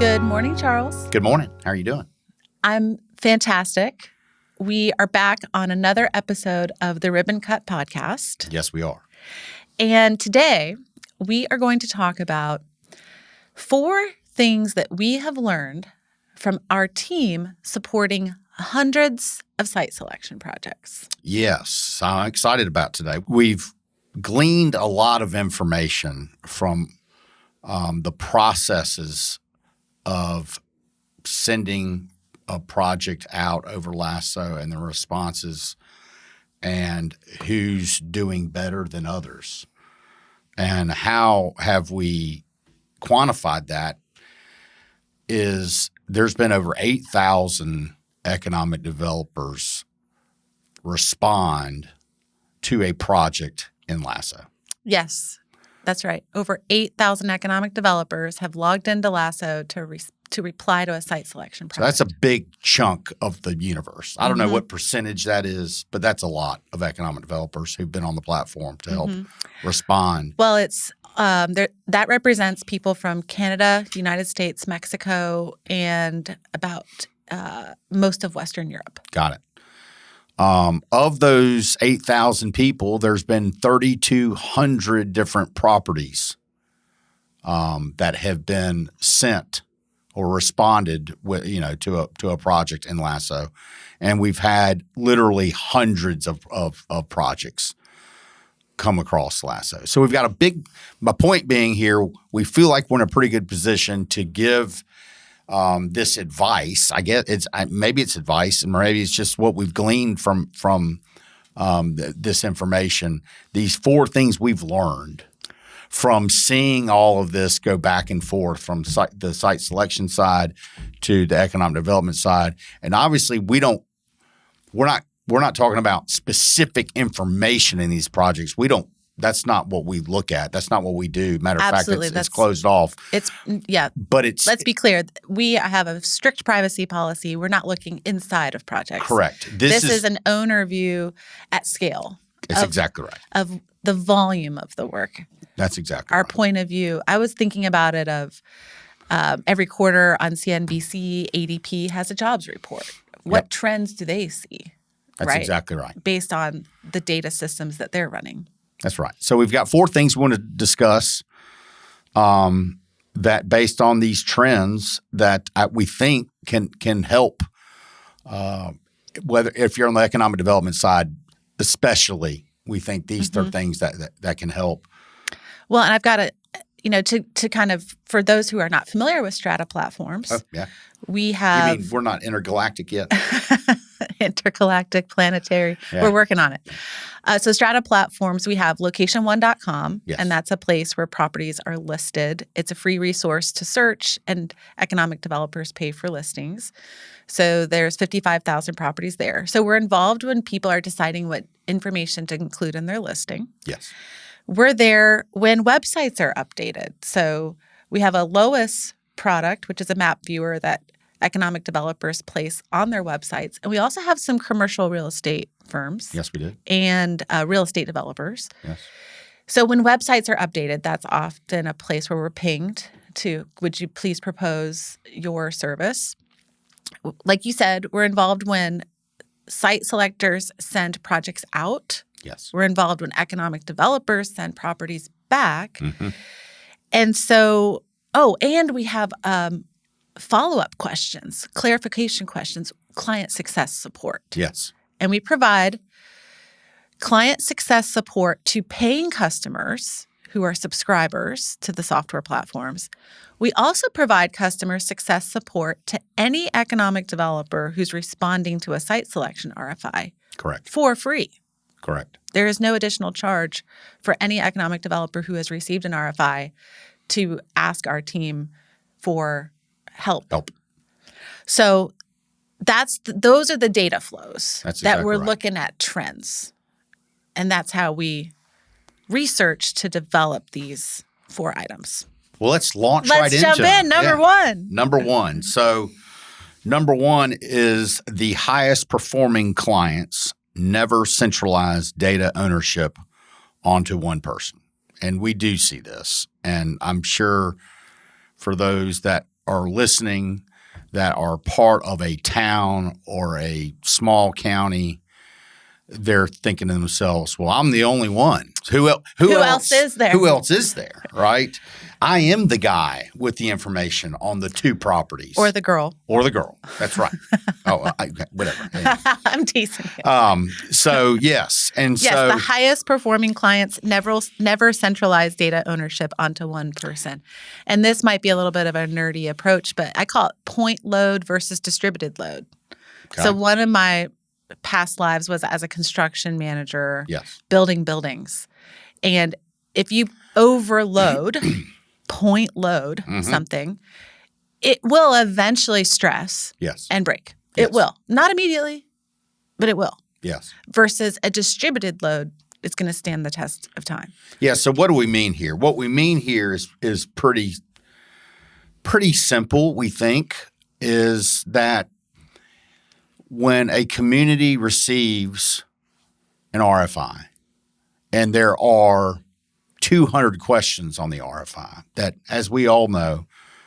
Good morning, Charles. Good morning. How are you doing? I'm fantastic. We are back on another episode of the Ribbon Cut podcast. Yes, we are. And today we are going to talk about 4 things that we have learned from our team supporting hundreds of site selection projects. Yes, I'm excited about today. We've gleaned a lot of information from the processes of sending a project out over Lasso and the responses and who's doing better than others. And how have we quantified that is there's been over 8,000 economic developers respond to a project in Lasso. Yes, that's right. Over 8,000 economic developers have logged into Lasso to reply to a site selection project. So that's a big chunk of the universe. I don't know what percentage that is, but that's a lot of economic developers who've been on the platform to help respond. Well, it's that represents people from Canada, the United States, Mexico, and about most of Western Europe. Got it. Of those 8,000 people, there's been 3,200 different properties that have been sent or responded with, to a project in Lasso, and we've had literally hundreds of projects come across Lasso. So we've got my point being here, we feel like we're in a pretty good position to give this advice. I guess maybe it's advice, and maybe it's just what we've gleaned from this information. These 4 things we've learned from seeing all of this go back and forth from the site selection side to the economic development side, and obviously we're not talking about specific information in these projects. That's not what we look at. That's not what we do. Matter of fact, it's closed off. But let's be clear. We have a strict privacy policy. We're not looking inside of projects. Correct. This is an owner view at scale. That's exactly right. Of the volume of the work. That's exactly our right. point of view. I was thinking about it of every quarter on CNBC, ADP has a jobs report. What trends do they see? That's exactly right. Based on the data systems that they're running. That's right. So we've got 4 things we want to discuss that based on these trends that we think can help, whether if you're on the economic development side, especially, we think these are things that can help. Well, and I've got to kind of, for those who are not familiar with strata platforms, we have. You mean we're not intergalactic yet? Intergalactic, planetary. Yeah. We're working on it. So strata platforms, we have location1.com, and that's a place where properties are listed. It's a free resource to search, and economic developers pay for listings. So there's 55,000 properties there. So we're involved when people are deciding what information to include in their listing. Yes. We're there when websites are updated. So we have a LOIS product, which is a map viewer that economic developers place on their websites. And we also have some commercial real estate firms. Yes, we do. And real estate developers. Yes. So when websites are updated, that's often a place where we're pinged to, would you please propose your service? Like you said, we're involved when site selectors send projects out. Yes. We're involved when economic developers send properties back. And so, and we have follow-up questions, clarification questions, client success support. Yes. And we provide client success support to paying customers who are subscribers to the software platforms. We also provide customer success support to any economic developer who's responding to a site selection RFI. Correct. For free. Correct. There is no additional charge for any economic developer who has received an RFI to ask our team for help. So those are the data flows that we're looking at trends. And that's how we research to develop these 4 items. Well, let's launch right into it. Let's jump in. Number one. Number one. So number one is the highest performing clients never centralize data ownership onto one person. And we do see this. And I'm sure for those that are listening that are part of a town or a small county, they're thinking to themselves, well, I'm the only one. Who else is there? Who else is there, right? I am the guy with the information on the 2 properties. Or the girl. That's right. Whatever. Anyway. I'm teasing you. So, yes. And yes, so the highest performing clients never centralize data ownership onto one person. And this might be a little bit of a nerdy approach, but I call it point load versus distributed load. Okay. So one of my past lives was as a construction manager, building buildings. And if you overload, point load something, it will eventually stress and break. It will. Not immediately, but it will. Yes. Versus a distributed load, it's going to stand the test of time. Yeah. So what do we mean here? What we mean here is pretty simple, we think, is that when a community receives an RFI and there are 200 questions on the RFI that, as we all know,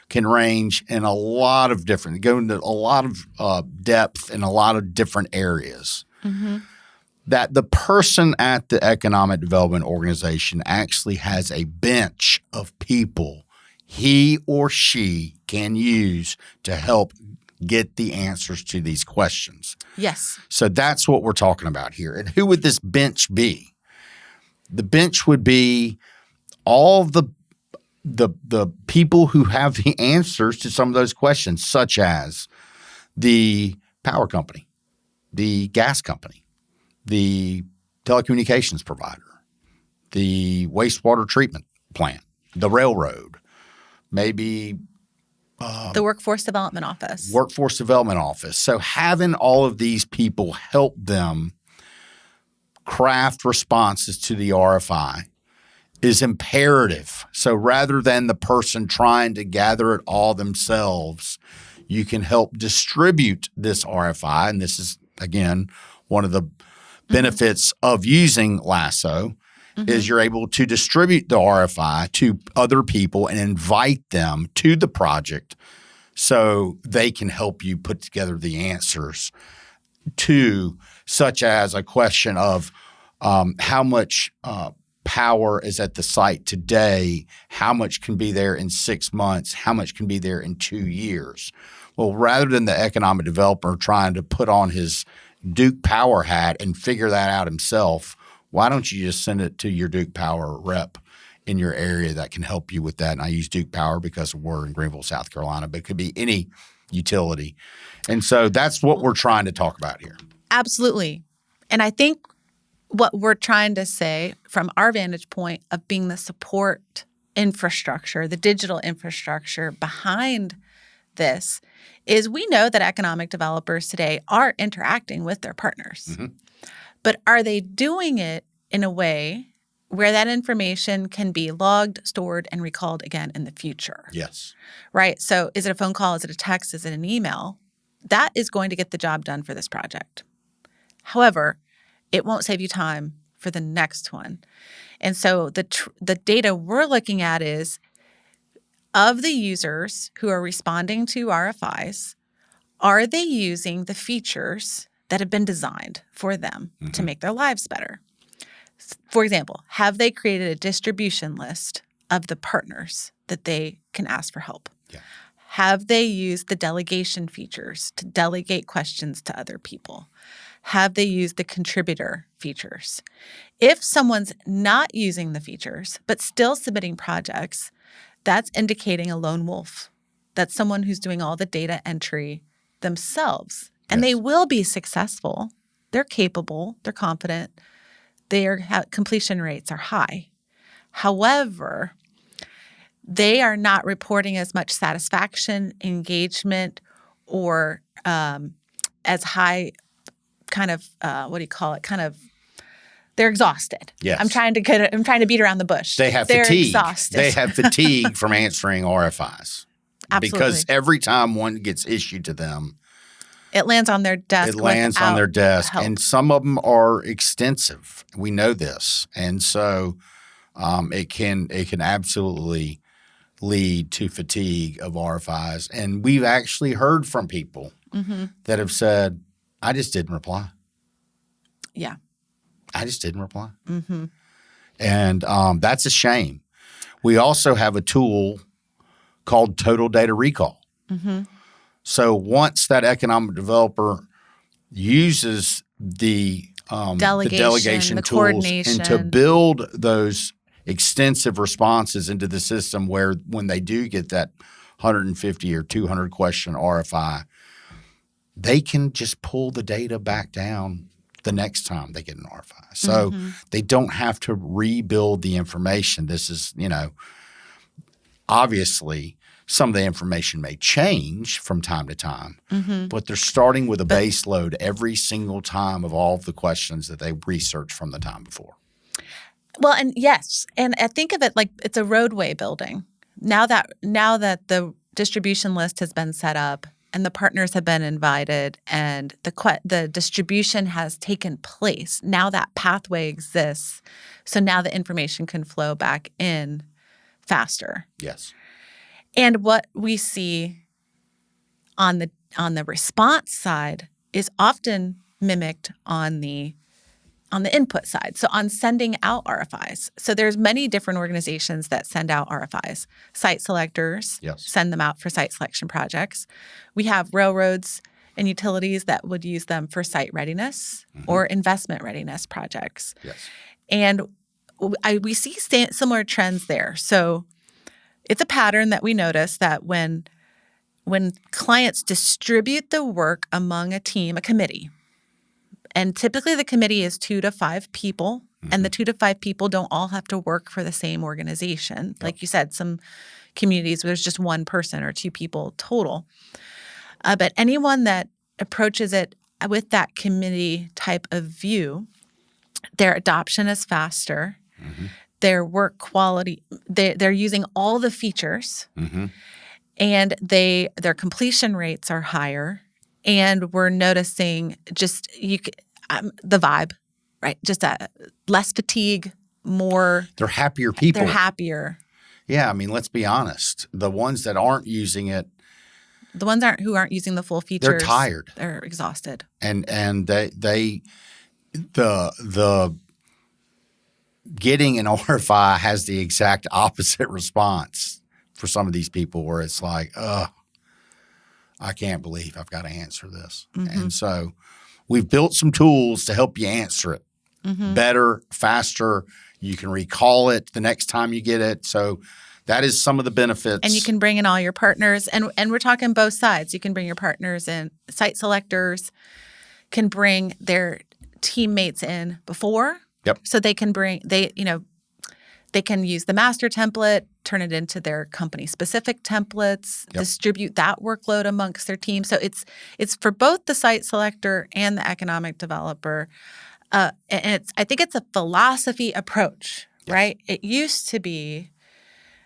can range in a lot of different, go into a lot of depth in a lot of different areas, that the person at the economic development organization actually has a bench of people he or she can use to help get the answers to these questions. Yes. So that's what we're talking about here. And who would this bench be? The bench would be all of the people who have the answers to some of those questions, such as the power company, the gas company, the telecommunications provider, the wastewater treatment plant, the railroad, maybe the workforce development office. So having all of these people help them craft responses to the RFI is imperative. So rather than the person trying to gather it all themselves, you can help distribute this RFI. And this is, again, one of the benefits of using Lasso is you're able to distribute the RFI to other people and invite them to the project so they can help you put together the answers to, such as a question of how much power is at the site today, how much can be there in 6 months, how much can be there in 2 years. Well, rather than the economic developer trying to put on his Duke Power hat and figure that out himself, why don't you just send it to your Duke Power rep in your area that can help you with that? And I use Duke Power because we're in Greenville, South Carolina, but it could be any utility. And so that's what we're trying to talk about here. Absolutely. And I think what we're trying to say from our vantage point of being the support infrastructure, the digital infrastructure behind this, is we know that economic developers today are interacting with their partners. But are they doing it in a way where that information can be logged, stored, and recalled again in the future? Yes. Right? So is it a phone call? Is it a text? Is it an email? That is going to get the job done for this project. However, it won't save you time for the next one. And so the data we're looking at is of the users who are responding to RFIs, are they using the features that have been designed for them to make their lives better? For example, have they created a distribution list of the partners that they can ask for help? Yeah. Have they used the delegation features to delegate questions to other people? Have they used the contributor features? If someone's not using the features but still submitting projects, that's indicating a lone wolf. That's someone who's doing all the data entry themselves. And they will be successful. They're capable. They're confident. Their completion rates are high. However, they are not reporting as much satisfaction, engagement, or as high kind of they're exhausted. Yes. I'm trying to beat around the bush. They're fatigue. Exhausted. They have fatigue from answering RFIs. Absolutely. Because every time one gets issued to them, it lands on their desk. Help. And some of them are extensive. We know this, and so it can absolutely lead to fatigue of RFIs. And we've actually heard from people that have said, I just didn't reply. Yeah. I just didn't reply. And that's a shame. We also have a tool called Total Data Recall. So once that economic developer uses the delegation the tools and to build those extensive responses into the system where when they do get that 150 or 200 question RFI, they can just pull the data back down the next time they get an RFI. So they don't have to rebuild the information. This is, obviously some of the information may change from time to time, but they're starting with a base load every single time of all of the questions that they researched from the time before. Well, and yes, and I think of it like it's a roadway building. Now that the distribution list has been set up and the partners have been invited and the distribution has taken place, now that pathway exists. So now the information can flow back in faster. Yes. And what we see on the response side is often mimicked on the input side. So on sending out RFIs. So there's many different organizations that send out RFIs. Site selectors send them out for site selection projects. We have railroads and utilities that would use them for site readiness or investment readiness projects. Yes. And we see similar trends there. So it's a pattern that we notice that when clients distribute the work among a team, a committee, and typically the committee is 2 to 5 people, and the 2 to 5 people don't all have to work for the same organization. Yep. Like you said, some communities where there's just one person or 2 people total. But anyone that approaches it with that committee type of view, their adoption is faster. Their work quality, they're using all the features, and their completion rates are higher. And we're noticing just the vibe, right? Just less fatigue, more. They're happier people. They're happier. Yeah, I mean, let's be honest. The ones that aren't using it, the ones who aren't using the full features, they're tired. They're exhausted, and the getting an RFI has the exact opposite response for some of these people, where it's like, I can't believe I've got to answer this. And so we've built some tools to help you answer it better, faster. You can recall it the next time you get it. So that is some of the benefits. And you can bring in all your partners. And we're talking both sides. You can bring your partners in. Site selectors can bring their teammates in before. Yep. So they can they can use the master template, turn it into their company-specific templates, distribute that workload amongst their team. So it's for both the site selector and the economic developer. And I think it's a philosophy approach, right? It used to be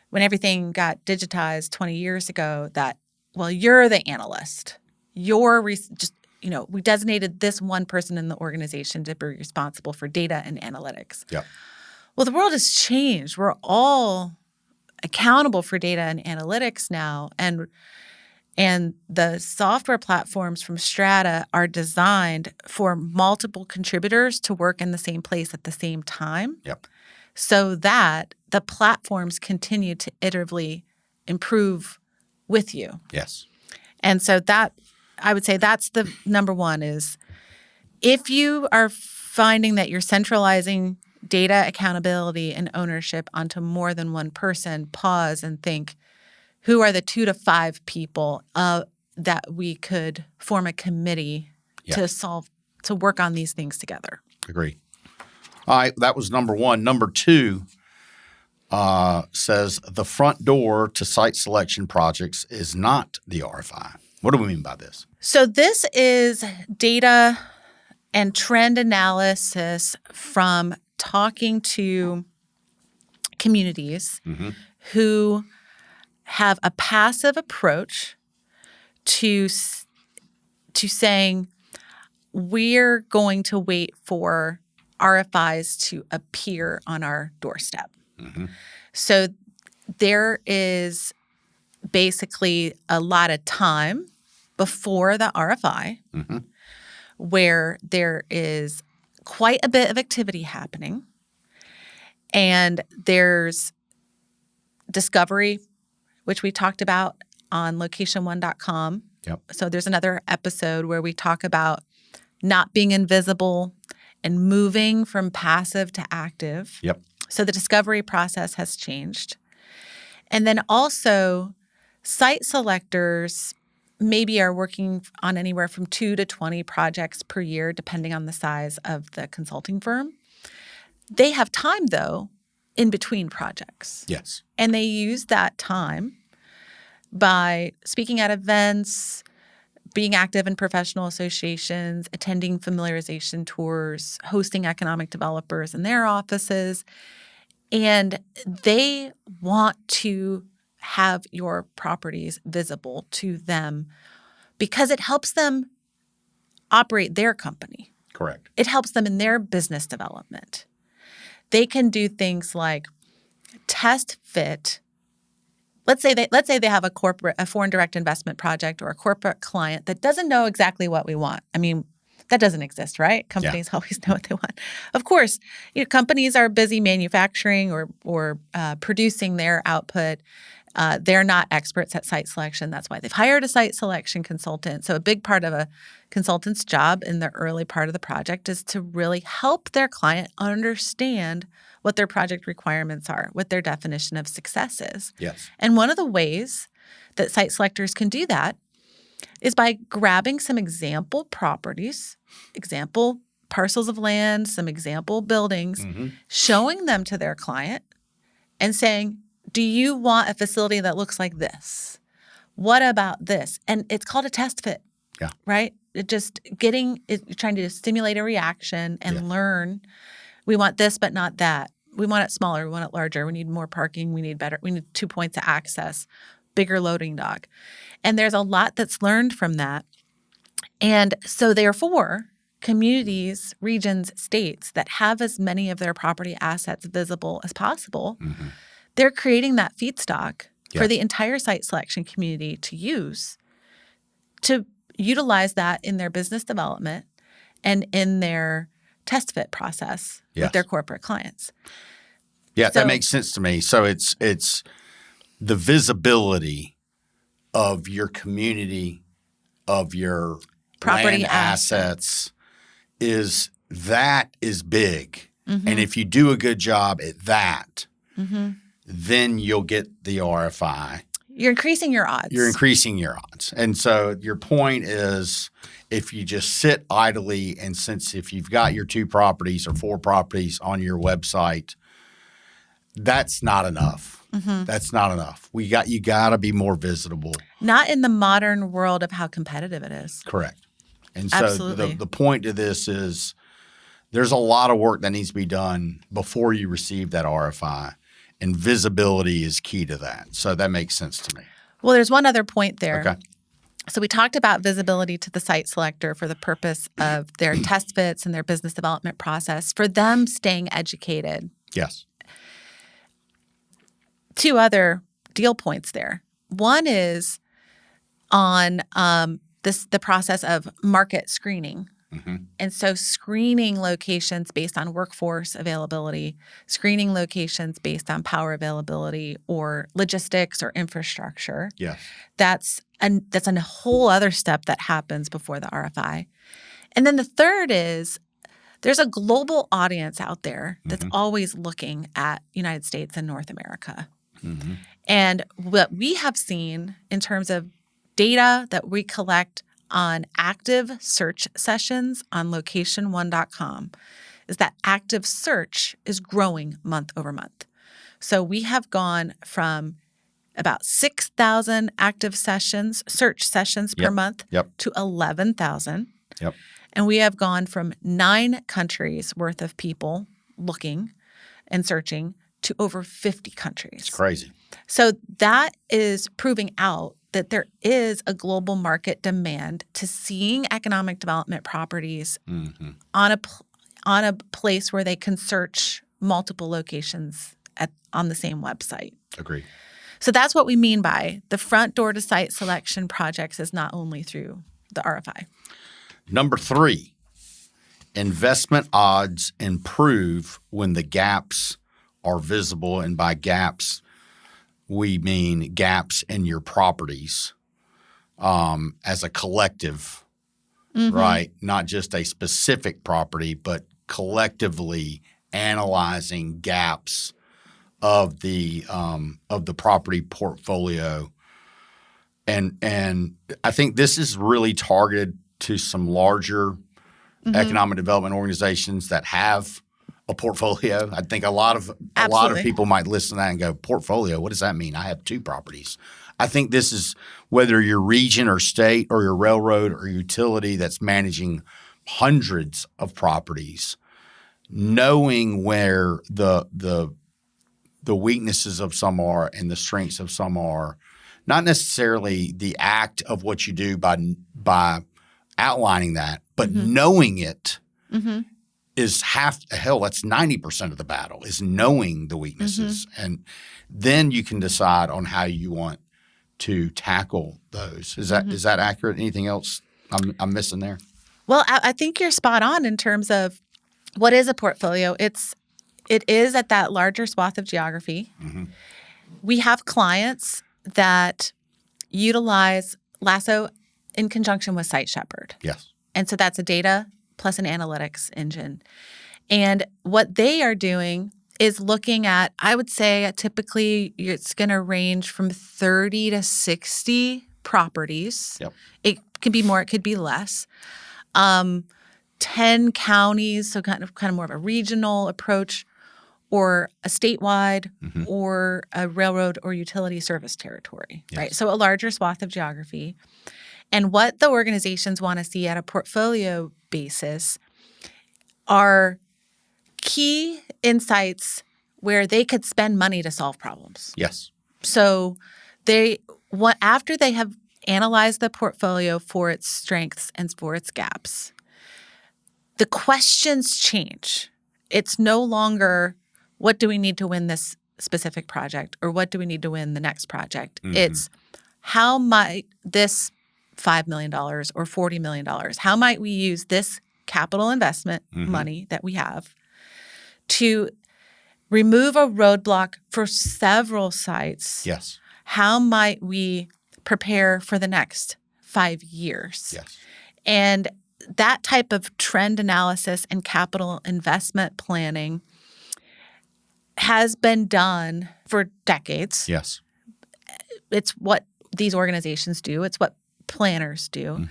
when everything got digitized 20 years ago that, well, you're the analyst. You're we designated this one person in the organization to be responsible for data and analytics. Yep. Well, the world has changed. We're all accountable for data and analytics now. And the software platforms from Strata are designed for multiple contributors to work in the same place at the same time. Yep. So that the platforms continue to iteratively improve with you. Yes. And so that, I would say that's the number one is if you are finding that you're centralizing data accountability and ownership onto more than one person, pause and think, who are the 2 to 5 people that we could form a committee to work on these things together? Agree. All right, that was number one. Number two says the front door to site selection projects is not the RFI. What do we mean by this? So this is data and trend analysis from talking to communities who have a passive approach to saying, we're going to wait for RFIs to appear on our doorstep. So there is basically a lot of time before the RFI where there is quite a bit of activity happening, and there's discovery, which we talked about on location1.com. Yep. So there's another episode where we talk about not being invisible and moving from passive to active. Yep. So the discovery process has changed. And then also site selectors maybe are working on anywhere from 2 to 20 projects per year, depending on the size of the consulting firm. They have time, though, in between projects. Yes. And they use that time by speaking at events, being active in professional associations, attending familiarization tours, hosting economic developers in their offices. And they want to have your properties visible to them because it helps them operate their company. Correct. It helps them in their business development. They can do things like test fit. Let's say they have a foreign direct investment project or a corporate client that doesn't know exactly what we want. I mean, that doesn't exist, right? Companies always know what they want. Of course, companies are busy manufacturing or producing their output. They're not experts at site selection. That's why they've hired a site selection consultant. So a big part of a consultant's job in the early part of the project is to really help their client understand what their project requirements are, what their definition of success is. Yes. And one of the ways that site selectors can do that is by grabbing some example properties, example parcels of land, some example buildings, showing them to their client and saying, do you want a facility that looks like this? What about this? And it's called a test fit, right? Trying to stimulate a reaction and learn. We want this, but not that. We want it smaller. We want it larger. We need more parking. We need 2 points of access, bigger loading dock. And there's a lot that's learned from that. And so therefore, communities, regions, states that have as many of their property assets visible as possible, they're creating that feedstock for the entire site selection community to use, to utilize that in their business development and in their test fit process with their corporate clients. Yeah, that makes sense to me. So it's the visibility of your community, of your property land assets is big. And if you do a good job at that, then you'll get the RFI. You're increasing your odds. And so your point is, if you just sit idly, and if you've got your 2 properties or 4 properties on your website, that's not enough. That's not enough. You got to be more visible. Not in the modern world of how competitive it is. Correct. And so the point to this is there's a lot of work that needs to be done before you receive that RFI, and visibility is key to that. So that makes sense to me. Well, there's one other point there. Okay. So we talked about visibility to the site selector for the purpose of their test fits and their business development process, for them staying educated. Yes. 2 other deal points there. One is on the process of market screening. And so screening locations based on workforce availability, screening locations based on power availability or logistics or infrastructure. Yes. That's a whole other step that happens before the RFI. And then the third is there's a global audience out there that's always looking at United States and North America. And what we have seen in terms of data that we collect on active search sessions on location1.com is that active search is growing month over month. So we have gone from about 6,000 active search sessions per month to 11,000. And we have gone from 9 countries worth of people looking and searching to over 50 countries. It's crazy. So that is proving out that there is a global market demand to seeing economic development properties on a place where they can search multiple locations on the same website. Agree. So that's what we mean by the front door to site selection projects is not only through the RFI. Number 3, investment odds improve when the gaps are visible. And by gaps, we mean gaps in your properties as a collective, right? Not just a specific property, but collectively analyzing gaps of the property portfolio. And I think this is really targeted to some larger economic development organizations that have a portfolio. I think a lot of people might listen to that and go, portfolio, what does that mean? I have 2 properties. I think this is whether you're region or state or your railroad or utility that's managing hundreds of properties, knowing where the weaknesses of some are and the strengths of some are, not necessarily the act of what you do by outlining that, but knowing it is that's 90% of the battle, is knowing the weaknesses. And then you can decide on how you want to tackle those. Is that accurate? Anything else I'm missing there? Well, I think you're spot on in terms of what is a portfolio. It is at that larger swath of geography. We have clients that utilize Lasso in conjunction with Site Shepherd. Yes. And so that's a data plus an analytics engine. And what they are doing is looking at, I would say typically it's going to range from 30 to 60 properties. Yep. It could be more, it could be less. 10 counties, so kind of more of a regional approach, or a statewide or a railroad or utility service territory, right? So a larger swath of geography. And what the organizations want to see at a portfolio basis are key insights where they could spend money to solve problems. Yes. So after they have analyzed the portfolio for its strengths and for its gaps, the questions change. It's no longer, what do we need to win this specific project, or what do we need to win the next project? It's, how might this $5 million or $40 million, how might we use this capital investment money that we have to remove a roadblock for several sites? Yes. How might we prepare for the next 5 years? Yes. And that type of trend analysis and capital investment planning has been done for decades. Yes. It's what these organizations do. It's what planners do.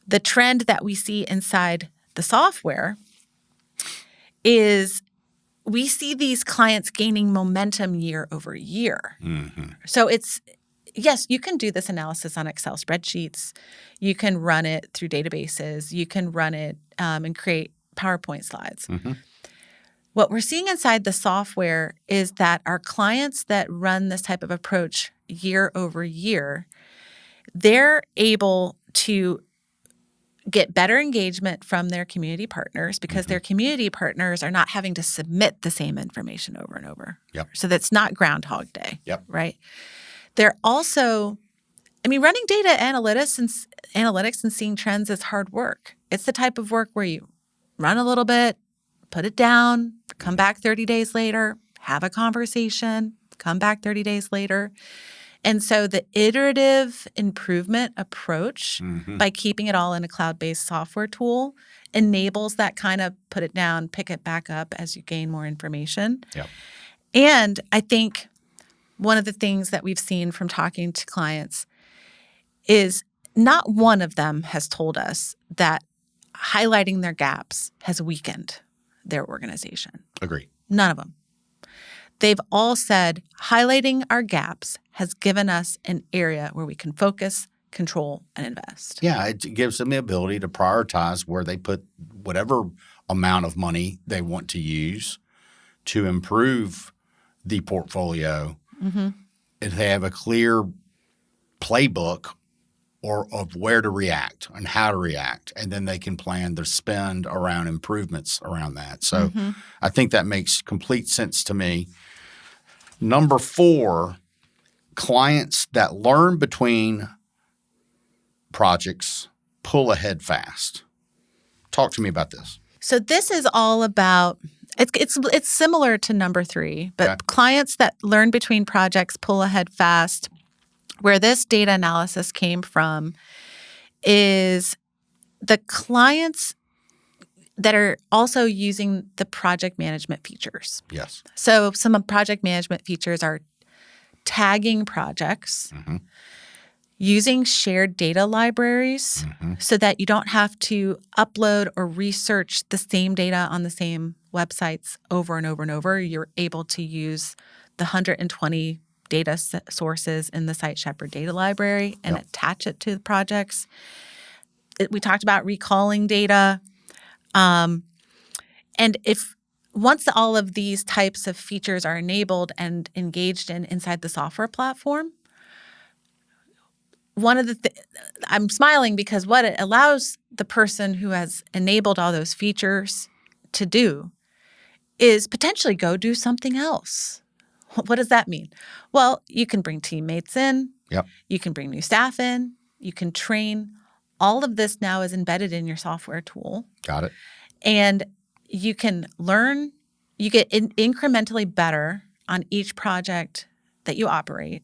The trend that we see inside the software is we see these clients gaining momentum year over year. So it's, yes, you can do this analysis on Excel spreadsheets. You can run it through databases. You can run it and create PowerPoint slides. What we're seeing inside the software is that our clients that run this type of approach year over year, they're able to get better engagement from their community partners because their community partners are not having to submit the same information over and over. So that's not Groundhog Day, right? They're also, running data analytics and seeing trends is hard work. It's the type of work where you run a little bit, put it down, come back 30 days later, have a conversation, come back 30 days later. And so the iterative improvement approach by keeping it all in a cloud-based software tool enables that kind of put it down, pick it back up as you gain more information. And I think one of the things that we've seen from talking to clients is not one of them has told us that highlighting their gaps has weakened their organization. Agree. None of them. They've all said highlighting our gaps has given us an area where we can focus, control, and invest. Yeah, it gives them the ability to prioritize where they put whatever amount of money they want to use to improve the portfolio. If they have a clear playbook of where to react and how to react, and then they can plan their spend around improvements around that. So I think that makes complete sense to me. Number 4, clients that learn between projects pull ahead fast. Talk to me about this. So this is all about it's similar to number 3, but Okay. clients that learn between projects pull ahead fast. Where this data analysis came from is the clients that are also using the project management features. Yes. So some of project management features are tagging projects, using shared data libraries so that you don't have to upload or research the same data on the same websites over and over and over. You're able to use the 120 data sources in the Site Shepherd data library and attach it to the projects. We talked about recalling data. And if once all of these types of features are enabled and engaged in inside the software platform, one of the I'm smiling because what it allows the person who has enabled all those features to do is potentially go do something else. What does that mean? Well, you can bring teammates in. Yep. You can bring new staff in. You can train. All of this now is embedded in your software tool. Got it. And you can learn. You get incrementally better on each project that you operate.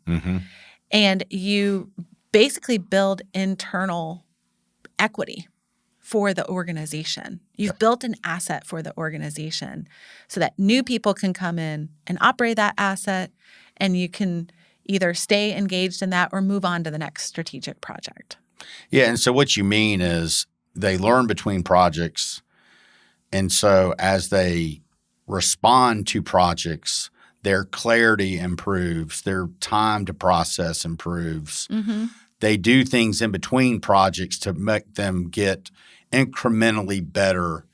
And you basically build internal equity for the organization. You've built an asset for the organization so that new people can come in and operate that asset, and you can either stay engaged in that or move on to the next strategic project. Yeah, and so what you mean is they learn between projects, and so as they respond to projects, their clarity improves, their time to process improves. They do things in between projects to make them get incrementally better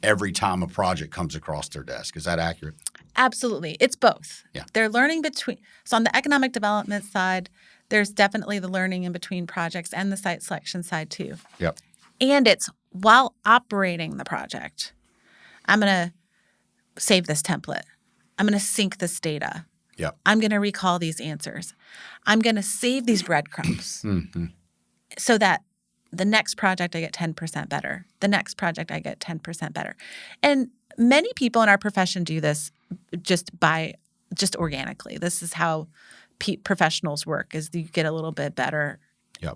every time a project comes across their desk. Is that accurate? Absolutely. It's both. Yeah. They're learning between. So on the economic development side, there's definitely the learning in between projects and the site selection side too. Yep. And it's while operating the project. I'm going to save this template. I'm going to sync this data. Yep. I'm going to recall these answers. I'm going to save these breadcrumbs so that the next project I get 10% better. The next project I get 10% better. And many people in our profession do this just organically. This is how professionals work, is you get a little bit better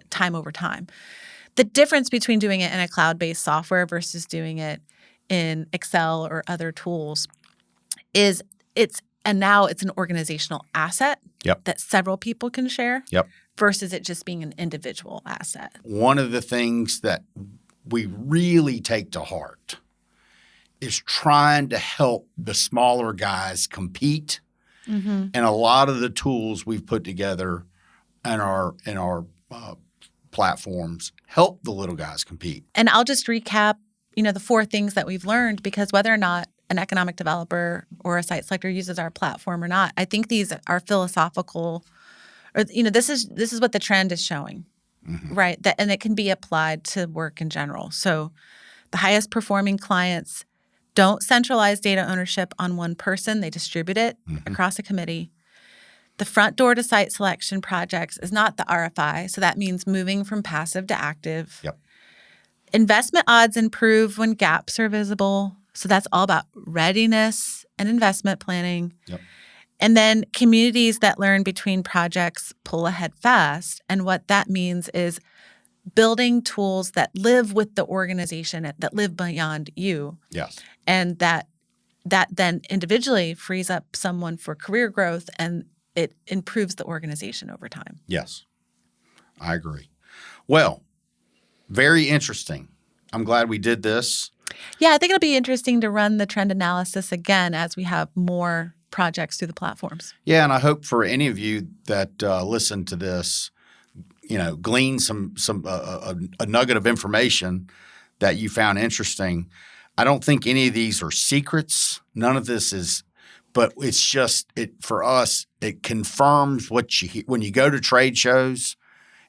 time over time. The difference between doing it in a cloud-based software versus doing it in Excel or other tools is now it's an organizational asset that several people can share versus it just being an individual asset. One of the things that we really take to heart is trying to help the smaller guys compete. And a lot of the tools we've put together in our platforms help the little guys compete. And I'll just recap, the 4 things that we've learned, because whether or not an economic developer or a site selector uses our platform or not, I think these are philosophical, or this is what the trend is showing, right? And it can be applied to work in general. So the highest performing clients don't centralize data ownership on one person. They distribute it across a committee. The front door to site selection projects is not the RFI. So that means moving from passive to active. Investment odds improve when gaps are visible. So that's all about readiness and investment planning. And then communities that learn between projects pull ahead fast. And what that means is building tools that live with the organization, that live beyond you. And that then individually frees up someone for career growth, and it improves the organization over time. Yes, I agree. Well, very interesting. I'm glad we did this. Yeah, I think it'll be interesting to run the trend analysis again as we have more projects through the platforms. Yeah, and I hope for any of you that listen to this, glean a nugget of information that you found interesting. I don't think any of these are secrets. None of this is, but it's just for us. It confirms what you hear when you go to trade shows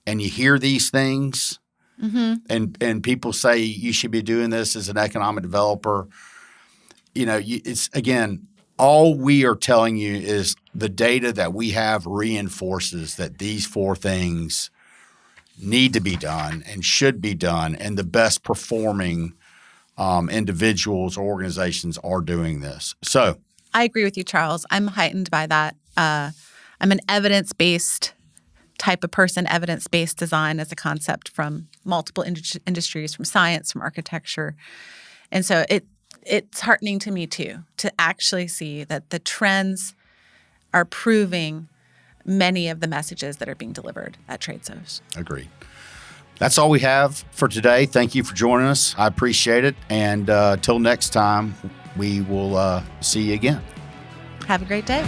and you hear these things. And people say you should be doing this as an economic developer. It's again, all we are telling you is the data that we have reinforces that these 4 things need to be done and should be done, and the best performing individuals or organizations are doing this. So I agree with you, Charles. I'm heightened by that. I'm an evidence-based type of person. Evidence-based design as a concept from multiple industries, from science, from architecture. And so it's heartening to me, too, to actually see that the trends are proving many of the messages that are being delivered at trade shows. Agreed. That's all we have for today. Thank you for joining us. I appreciate it. And till next time, we will see you again. Have a great day.